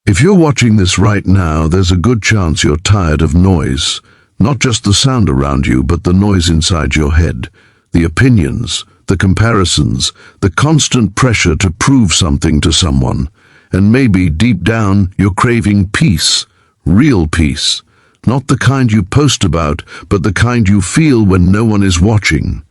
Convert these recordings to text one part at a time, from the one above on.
If you're watching this right now, there's a good chance you're tired of noise. Not just the sound around you, but the noise inside your head. The opinions, the comparisons, the constant pressure to prove something to someone. And maybe deep down, you're craving peace, real peace. Not the kind you post about, but the kind you feel when no one is watching.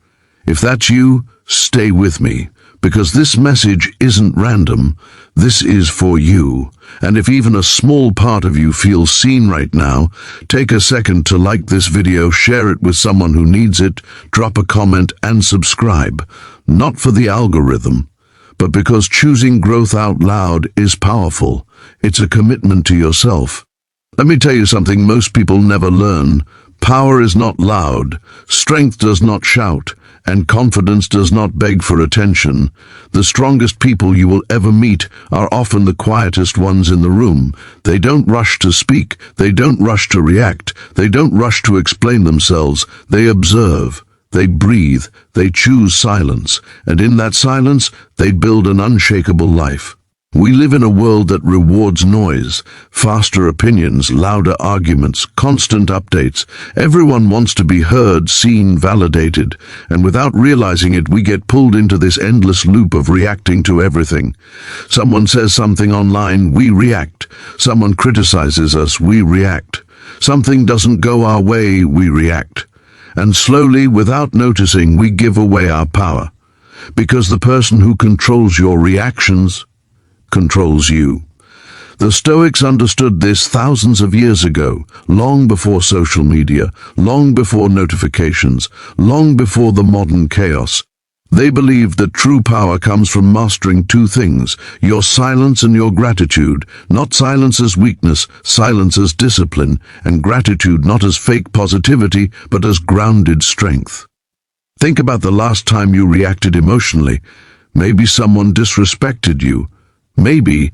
If that's you, stay with me, because this message isn't random. This is for you. And if even a small part of you feels seen right now, take a second to like this video, share it with someone who needs it, drop a comment and subscribe. Not for the algorithm, but because choosing growth out loud is powerful. It's a commitment to yourself. Let me tell you something most people never learn. Power is not loud, strength does not shout, and confidence does not beg for attention. The strongest people you will ever meet are often the quietest ones in the room. They don't rush to speak, they don't rush to react, they don't rush to explain themselves. They observe, they breathe, they choose silence, and in that silence, they build an unshakable life. We live in a world that rewards noise, faster opinions, louder arguments, constant updates. Everyone wants to be heard, seen, validated, and without realizing it, we get pulled into this endless loop of reacting to everything. Someone says something online, we react. Someone criticizes us, we react. Something doesn't go our way, we react. And slowly, without noticing, we give away our power. Because the person who controls your reactions controls you. The Stoics understood this thousands of years ago, long before social media, long before notifications, long before the modern chaos. They believed that true power comes from mastering two things, your silence and your gratitude, not silence as weakness, silence as discipline, and gratitude not as fake positivity, but as grounded strength. Think about the last time you reacted emotionally. Maybe someone disrespected you. Maybe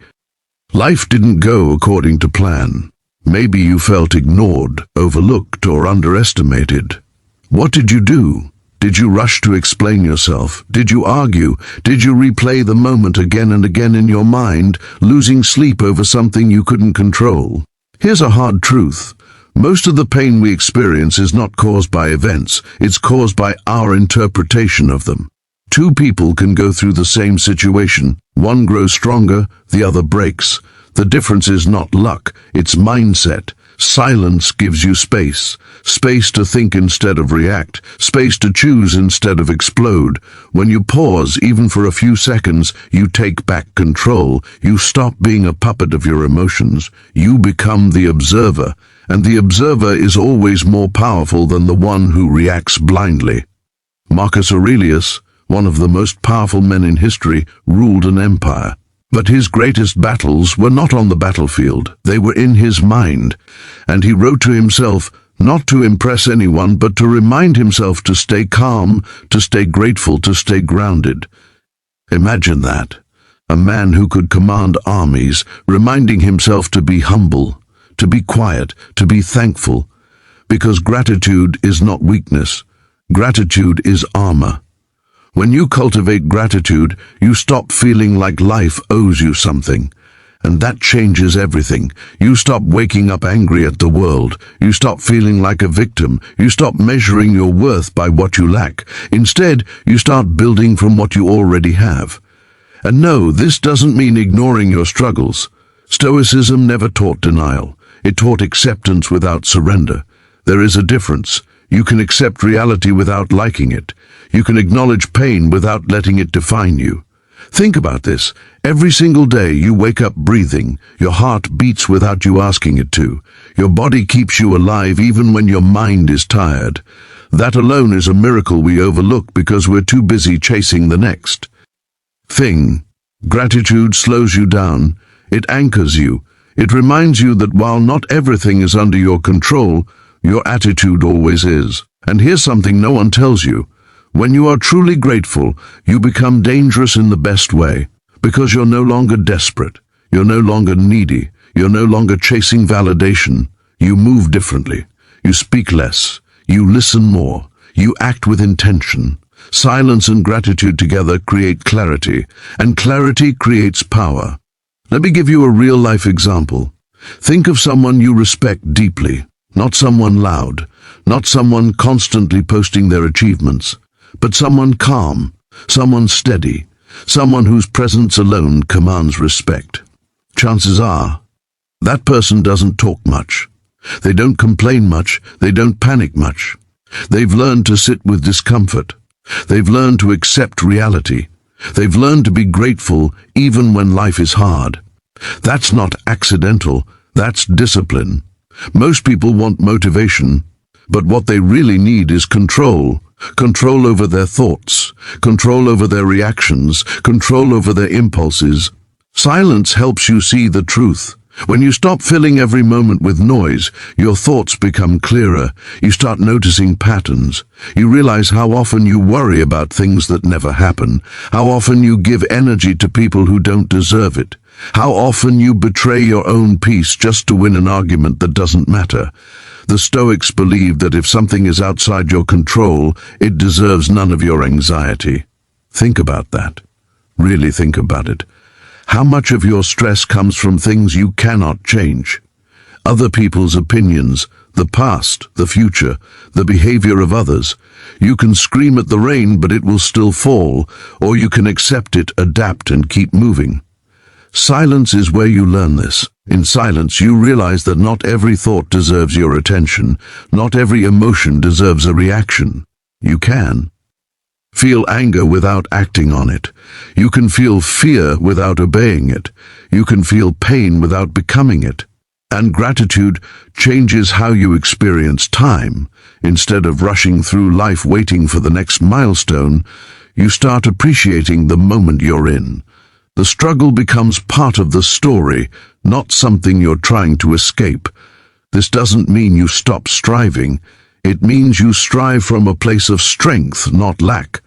life didn't go according to plan. Maybe you felt ignored, overlooked, or underestimated. What did you do? Did you rush to explain yourself? Did you argue? Did you replay the moment again and again in your mind, losing sleep over something you couldn't control? Here's a hard truth. Most of the pain we experience is not caused by events, it's caused by our interpretation of them. Two people can go through the same situation. One grows stronger, the other breaks. The difference is not luck, it's mindset. Silence gives you space. Space to think instead of react. Space to choose instead of explode. When you pause, even for a few seconds, you take back control. You stop being a puppet of your emotions. You become the observer. And the observer is always more powerful than the one who reacts blindly. Marcus Aurelius, one of the most powerful men in history, ruled an empire. But his greatest battles were not on the battlefield, they were in his mind. And he wrote to himself, not to impress anyone, but to remind himself to stay calm, to stay grateful, to stay grounded. Imagine that. A man who could command armies, reminding himself to be humble, to be quiet, to be thankful. Because gratitude is not weakness. Gratitude is armor. When you cultivate gratitude, you stop feeling like life owes you something. And that changes everything. You stop waking up angry at the world. You stop feeling like a victim. You stop measuring your worth by what you lack. Instead, you start building from what you already have. And no, this doesn't mean ignoring your struggles. Stoicism never taught denial. It taught acceptance without surrender. There is a difference. You can accept reality without liking it. You can acknowledge pain without letting it define you. Think about this. Every single day you wake up breathing. Your heart beats without you asking it to. Your body keeps you alive even when your mind is tired. That alone is a miracle we overlook because we're too busy chasing the next thing. Gratitude slows you down. It anchors you. It reminds you that while not everything is under your control, your attitude always is. And here's something no one tells you. When you are truly grateful, you become dangerous in the best way, because you're no longer desperate, you're no longer needy, you're no longer chasing validation. You move differently, you speak less, you listen more, you act with intention. Silence and gratitude together create clarity, and clarity creates power. Let me give you a real-life example. Think of someone you respect deeply, not someone loud, not someone constantly posting their achievements, but someone calm, someone steady, someone whose presence alone commands respect. Chances are, that person doesn't talk much. They don't complain much, they don't panic much. They've learned to sit with discomfort. They've learned to accept reality. They've learned to be grateful even when life is hard. That's not accidental, that's discipline. Most people want motivation, but what they really need is control. Control over their thoughts, control over their reactions, control over their impulses. Silence helps you see the truth. When you stop filling every moment with noise, your thoughts become clearer. You start noticing patterns. You realize how often you worry about things that never happen, how often you give energy to people who don't deserve it, how often you betray your own peace just to win an argument that doesn't matter. The Stoics believe that if something is outside your control, it deserves none of your anxiety. Think about that. Really think about it. How much of your stress comes from things you cannot change? Other people's opinions, the past, the future, the behavior of others. You can scream at the rain, but it will still fall, or you can accept it, adapt, and keep moving. Silence is where you learn this. In silence, you realize that not every thought deserves your attention. Not every emotion deserves a reaction. You can feel anger without acting on it. You can feel fear without obeying it. You can feel pain without becoming it. And gratitude changes how you experience time. Instead of rushing through life waiting for the next milestone, you start appreciating the moment you're in. The struggle becomes part of the story, not something you're trying to escape. This doesn't mean you stop striving. It means you strive from a place of strength, not lack.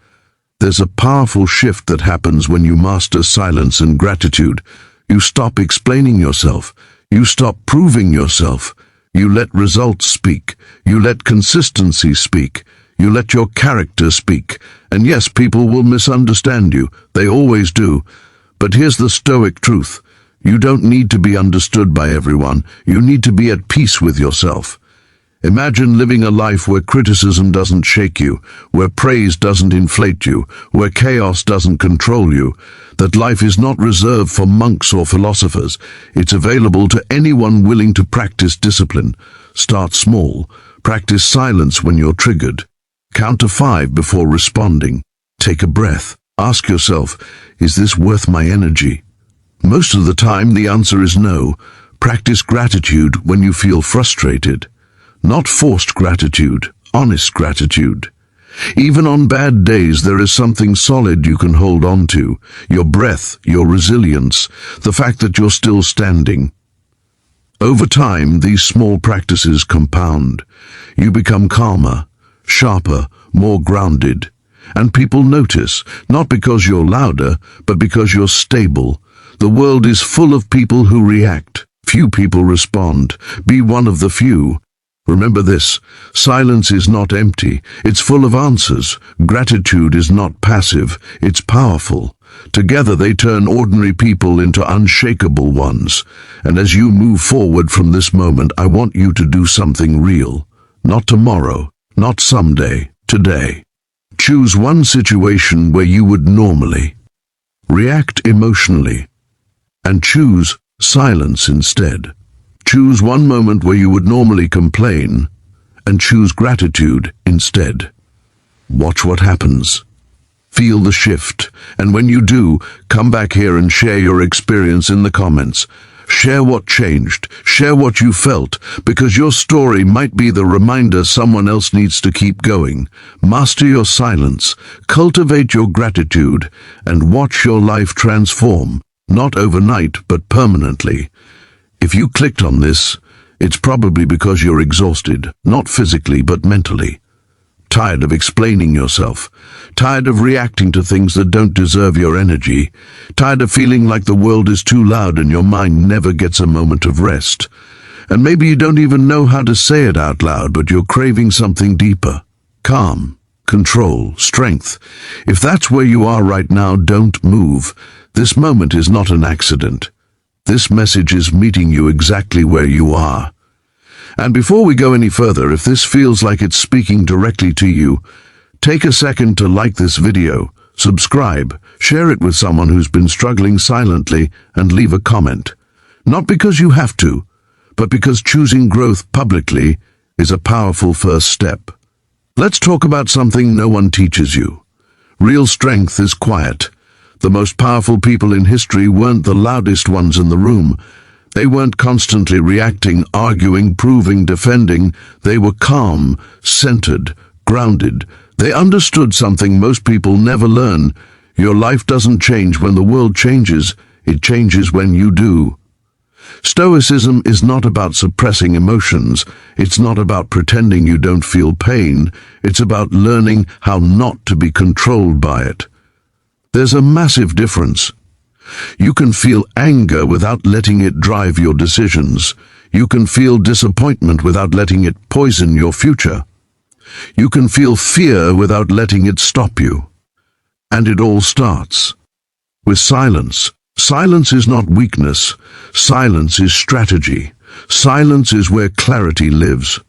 There's a powerful shift that happens when you master silence and gratitude. You stop explaining yourself. You stop proving yourself. You let results speak. You let consistency speak. You let your character speak. And yes, people will misunderstand you. They always do. But here's the Stoic truth. You don't need to be understood by everyone. You need to be at peace with yourself. Imagine living a life where criticism doesn't shake you, where praise doesn't inflate you, where chaos doesn't control you. That life is not reserved for monks or philosophers. It's available to anyone willing to practice discipline. Start small. Practice silence when you're triggered. Count to 5 before responding. Take a breath. Ask yourself, is this worth my energy? Most of the time, the answer is no. Practice gratitude when you feel frustrated. Not forced gratitude, honest gratitude. Even on bad days, there is something solid you can hold on to. Your breath, your resilience, the fact that you're still standing. Over time, these small practices compound. You become calmer, sharper, more grounded. And people notice, not because you're louder, but because you're stable. The world is full of people who react. Few people respond. Be one of the few. Remember this, silence is not empty, it's full of answers. Gratitude is not passive, it's powerful. Together they turn ordinary people into unshakable ones. And as you move forward from this moment, I want you to do something real. Not tomorrow, not someday, today. Choose one situation where you would normally react emotionally, and choose silence instead. Choose one moment where you would normally complain, and choose gratitude instead. Watch what happens. Feel the shift, and when you do, come back here and share your experience in the comments. Share what changed, share what you felt, because your story might be the reminder someone else needs to keep going. Master your silence, cultivate your gratitude, and watch your life transform, not overnight but permanently. If you clicked on this, it's probably because you're exhausted, not physically but mentally. Tired of explaining yourself, tired of reacting to things that don't deserve your energy, tired of feeling like the world is too loud and your mind never gets a moment of rest. And maybe you don't even know how to say it out loud, but you're craving something deeper. Calm, control, strength. If that's where you are right now, don't move. This moment is not an accident. this message is meeting you exactly where you are. And before we go any further, if this feels like it's speaking directly to you, take a second to like this video, subscribe, share it with someone who's been struggling silently, and leave a comment. Not because you have to, but because choosing growth publicly is a powerful first step. Let's talk about something no one teaches you. Real strength is quiet. The most powerful people in history weren't the loudest ones in the room. They weren't constantly reacting, arguing, proving, defending. They were calm, centered, grounded. They understood something most people never learn. Your life doesn't change when the world changes. It changes when you do. Stoicism is not about suppressing emotions. It's not about pretending you don't feel pain. It's about learning how not to be controlled by it. There's a massive difference. You can feel anger without letting it drive your decisions. You can feel disappointment without letting it poison your future. You can feel fear without letting it stop you. And it all starts with silence. Silence is not weakness. Silence is strategy. Silence is where clarity lives.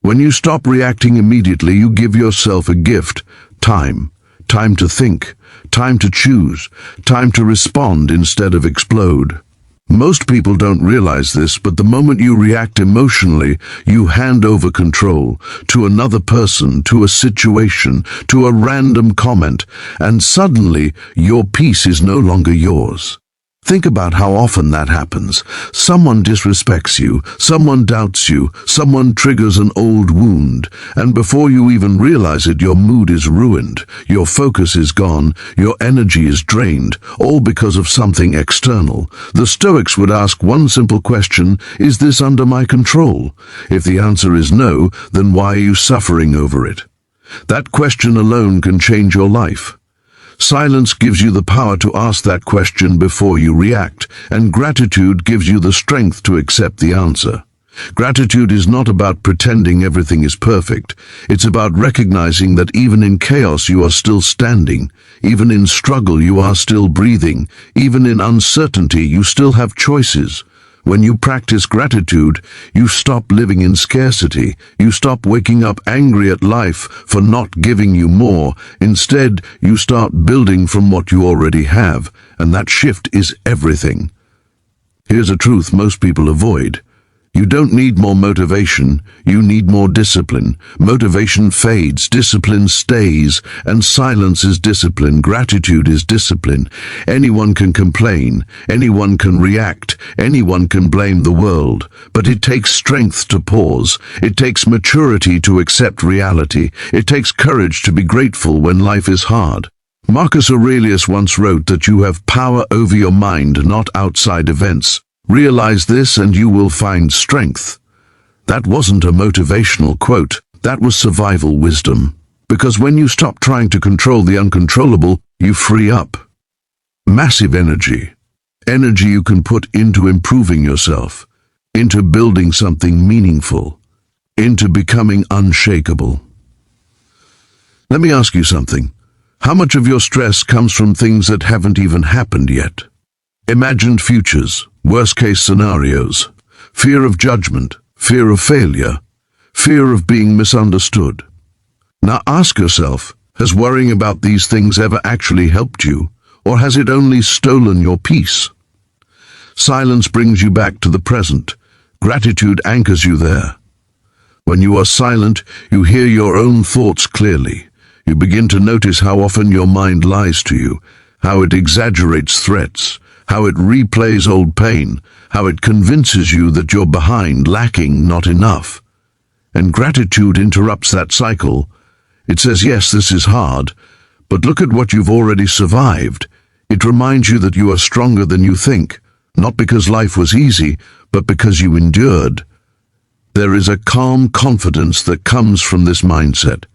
When you stop reacting immediately, you give yourself a gift: time. Time to think, time to choose, time to respond instead of explode. Most people don't realize this, but the moment you react emotionally, you hand over control to another person, to a situation, to a random comment, and suddenly your peace is no longer yours. Think about how often that happens. Someone disrespects you, someone doubts you, someone triggers an old wound, and before you even realize it, your mood is ruined, your focus is gone, your energy is drained, all because of something external. The Stoics would ask one simple question: is this under my control? If the answer is no, then why are you suffering over it? That question alone can change your life. Silence gives you the power to ask that question before you react, and gratitude gives you the strength to accept the answer. Gratitude is not about pretending everything is perfect. It's about recognizing that even in chaos you are still standing, even in struggle you are still breathing, even in uncertainty you still have choices. When you practice gratitude, you stop living in scarcity. You stop waking up angry at life for not giving you more. Instead, you start building from what you already have, and that shift is everything. Here's a truth most people avoid. You don't need more motivation, you need more discipline. Motivation fades, discipline stays, and silence is discipline, gratitude is discipline. Anyone can complain, anyone can react, anyone can blame the world, but it takes strength to pause. It takes maturity to accept reality. It takes courage to be grateful when life is hard. Marcus Aurelius once wrote that you have power over your mind, not outside events. Realize this and you will find strength. That wasn't a motivational quote, that was survival wisdom. Because when you stop trying to control the uncontrollable, you free up massive energy. Energy you can put into improving yourself, into building something meaningful, into becoming unshakable. Let me ask you something. How much of your stress comes from things that haven't even happened yet? Imagined futures, worst-case scenarios, fear of judgment, fear of failure, fear of being misunderstood. Now ask yourself, has worrying about these things ever actually helped you, or has it only stolen your peace? Silence brings you back to the present. Gratitude anchors you there. When you are silent, you hear your own thoughts clearly. You begin to notice how often your mind lies to you, how it exaggerates threats, how it replays old pain, how it convinces you that you're behind, lacking, not enough. And gratitude interrupts that cycle. It says, yes, this is hard, but look at what you've already survived. It reminds you that you are stronger than you think, not because life was easy, but because you endured. There is a calm confidence that comes from this mindset.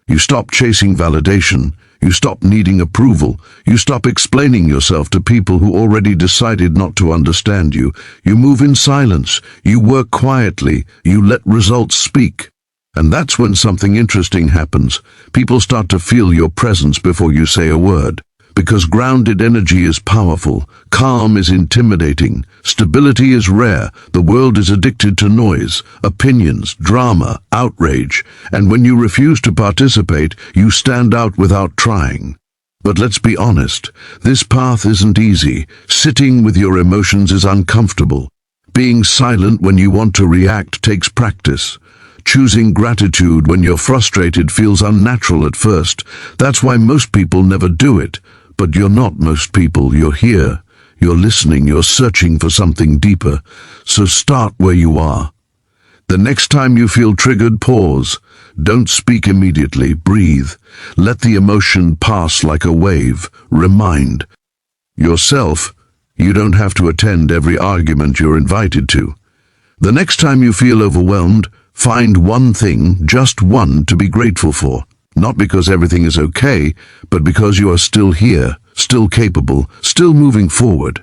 You stop chasing validation. You stop needing approval. You stop explaining yourself to people who already decided not to understand you. You move in silence. You work quietly. You let results speak. And that's when something interesting happens. People start to feel your presence before you say a word. Because grounded energy is powerful, calm is intimidating, stability is rare, the world is addicted to noise, opinions, drama, outrage, and when you refuse to participate, you stand out without trying. But let's be honest, this path isn't easy. Sitting with your emotions is uncomfortable. Being silent when you want to react takes practice. Choosing gratitude when you're frustrated feels unnatural at first. That's why most people never do it. But you're not most people, you're here. You're listening, you're searching for something deeper. So start where you are. The next time you feel triggered, pause. Don't speak immediately, breathe. Let the emotion pass like a wave. Remind yourself you don't have to attend every argument you're invited to. The next time you feel overwhelmed, find one thing, just one, to be grateful for. Not because everything is okay, but because you are still here, still capable, still moving forward.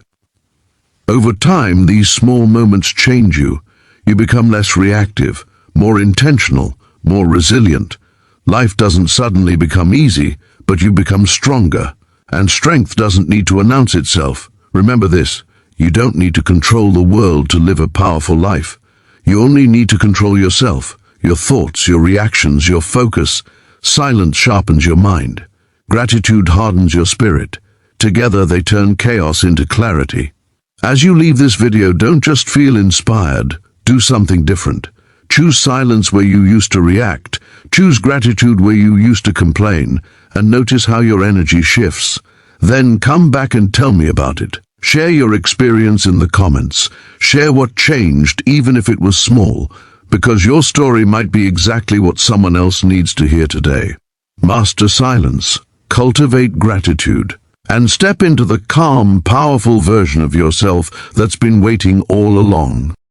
Over time, these small moments change you. You become less reactive, more intentional, more resilient. Life doesn't suddenly become easy, but you become stronger. And strength doesn't need to announce itself. Remember this, you don't need to control the world to live a powerful life. You only need to control yourself, your thoughts, your reactions, your focus. Silence sharpens your mind. Gratitude hardens your spirit. Together they turn chaos into clarity. As you leave this video, don't just feel inspired. Do something different. Choose silence where you used to react. Choose gratitude where you used to complain. And notice how your energy shifts. Then come back and tell me about it. Share your experience in the comments. Share what changed, even if it was small, because your story might be exactly what someone else needs to hear today. Master silence, cultivate gratitude, and step into the calm, powerful version of yourself that's been waiting all along.